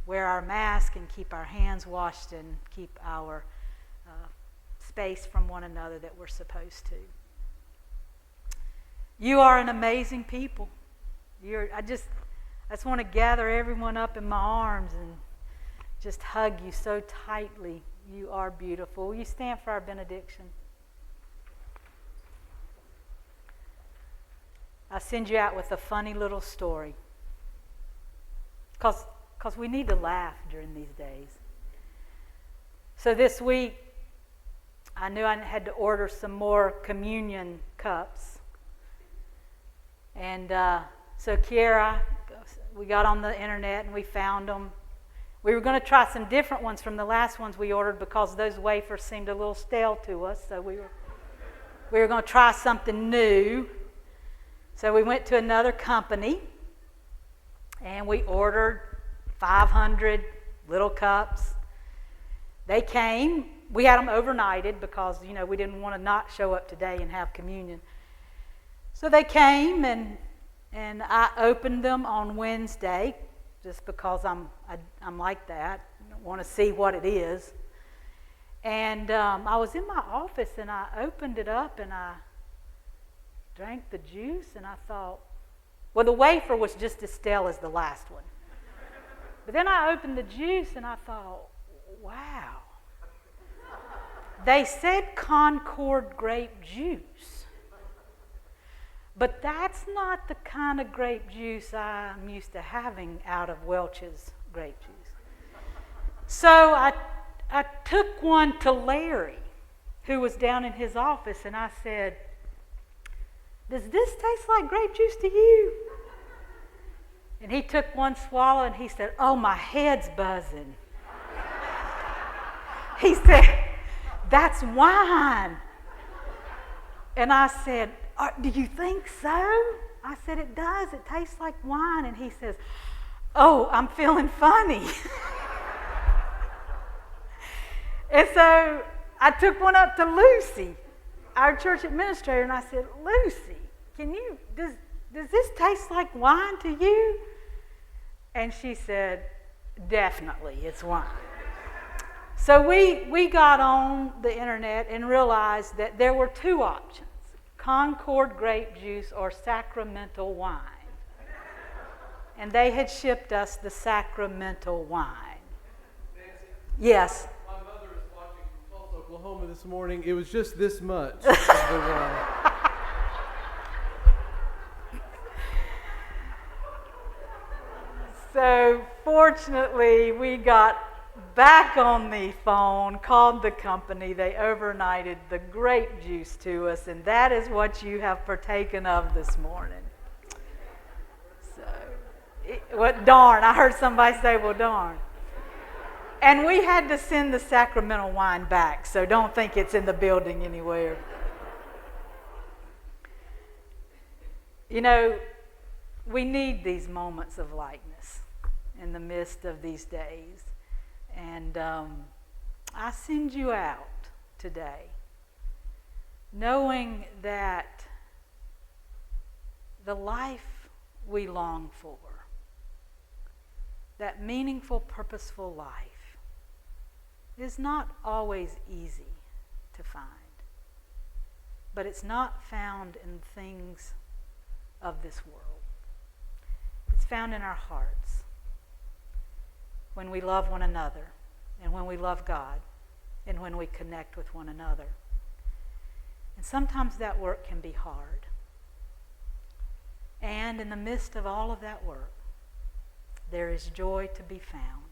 wear our mask and keep our hands washed and keep our space from one another that we're supposed to. You are an amazing people. I just want to gather everyone up in my arms and just hug you so tightly. You are beautiful. Will you stand for our benediction? I'll send you out with a funny little story. Because we need to laugh during these days. So this week, I knew I had to order some more communion cups. And so Kiara, we got on the internet and we found them. We were going to try some different ones from the last ones we ordered because those wafers seemed a little stale to us. So we were going to try something new. So we went to another company and we ordered 500 little cups. They came. We had them overnighted because, we didn't want to not show up today and have communion. So they came and I opened them on Wednesday just because I'm like that. I want to see what it is. And I was in my office and I opened it up and I drank the juice and I thought, well, the wafer was just as stale as the last one. But then I opened the juice and I thought, wow. They said Concord grape juice. But that's not the kind of grape juice I'm used to having out of Welch's grape juice. So I took one to Larry, who was down in his office, and I said, does this taste like grape juice to you? And he took one swallow and he said, oh, my head's buzzing. He said, that's wine. And I said, do you think so? I said, it does. It tastes like wine. And he says, oh, I'm feeling funny. And so I took one up to Lucy, our church administrator, and I said, Lucy, does this taste like wine to you? And she said, definitely, it's wine. So we got on the internet and realized that there were two options: Concord grape juice or sacramental wine. And they had shipped us the sacramental wine. Nancy, Yes. my mother is watching from Tulsa, Oklahoma this morning. It was just this much of the wine. So fortunately, we got back on the phone, called the company. They overnighted the grape juice to us, and that is what you have partaken of this morning. What darn, I heard somebody say, well, darn. And we had to send the sacramental wine back, so don't think it's in the building anywhere. You know, we need these moments of lightness in the midst of these days. And I send you out today knowing that the life we long for, that meaningful, purposeful life, is not always easy to find. But it's not found in things of this world. It's found in our hearts when we love one another and when we love God and when we connect with one another. And sometimes that work can be hard. And in the midst of all of that work, there is joy to be found.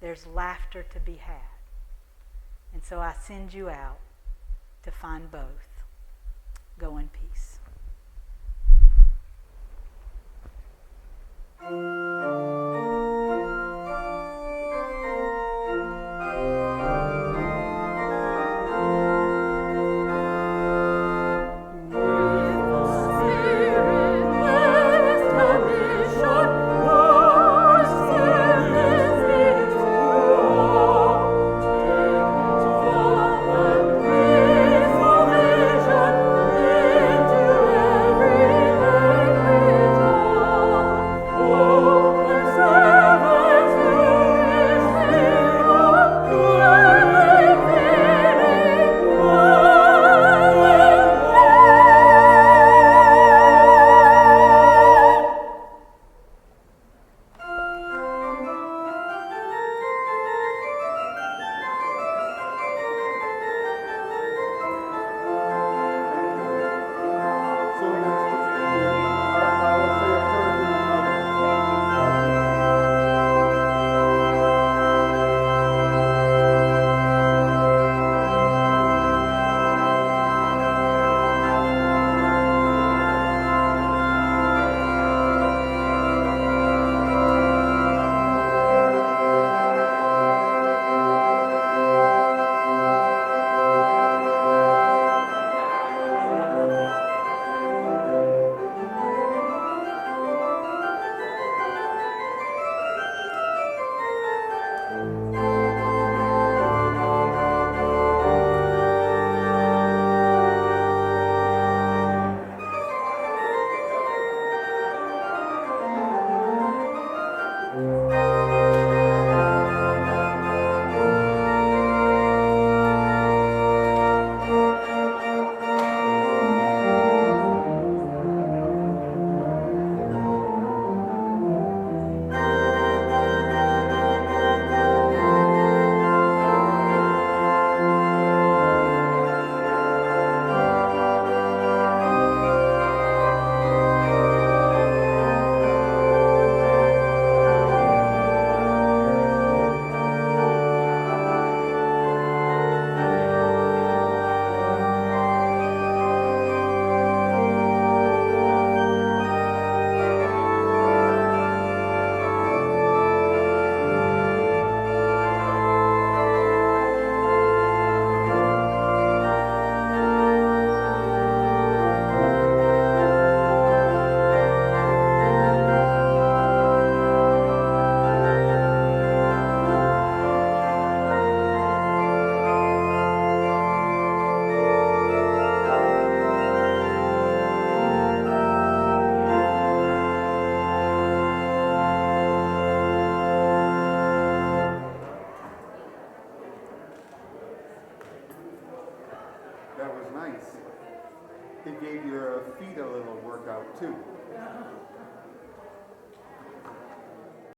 There's laughter to be had. And so I send you out to find both. Go in peace.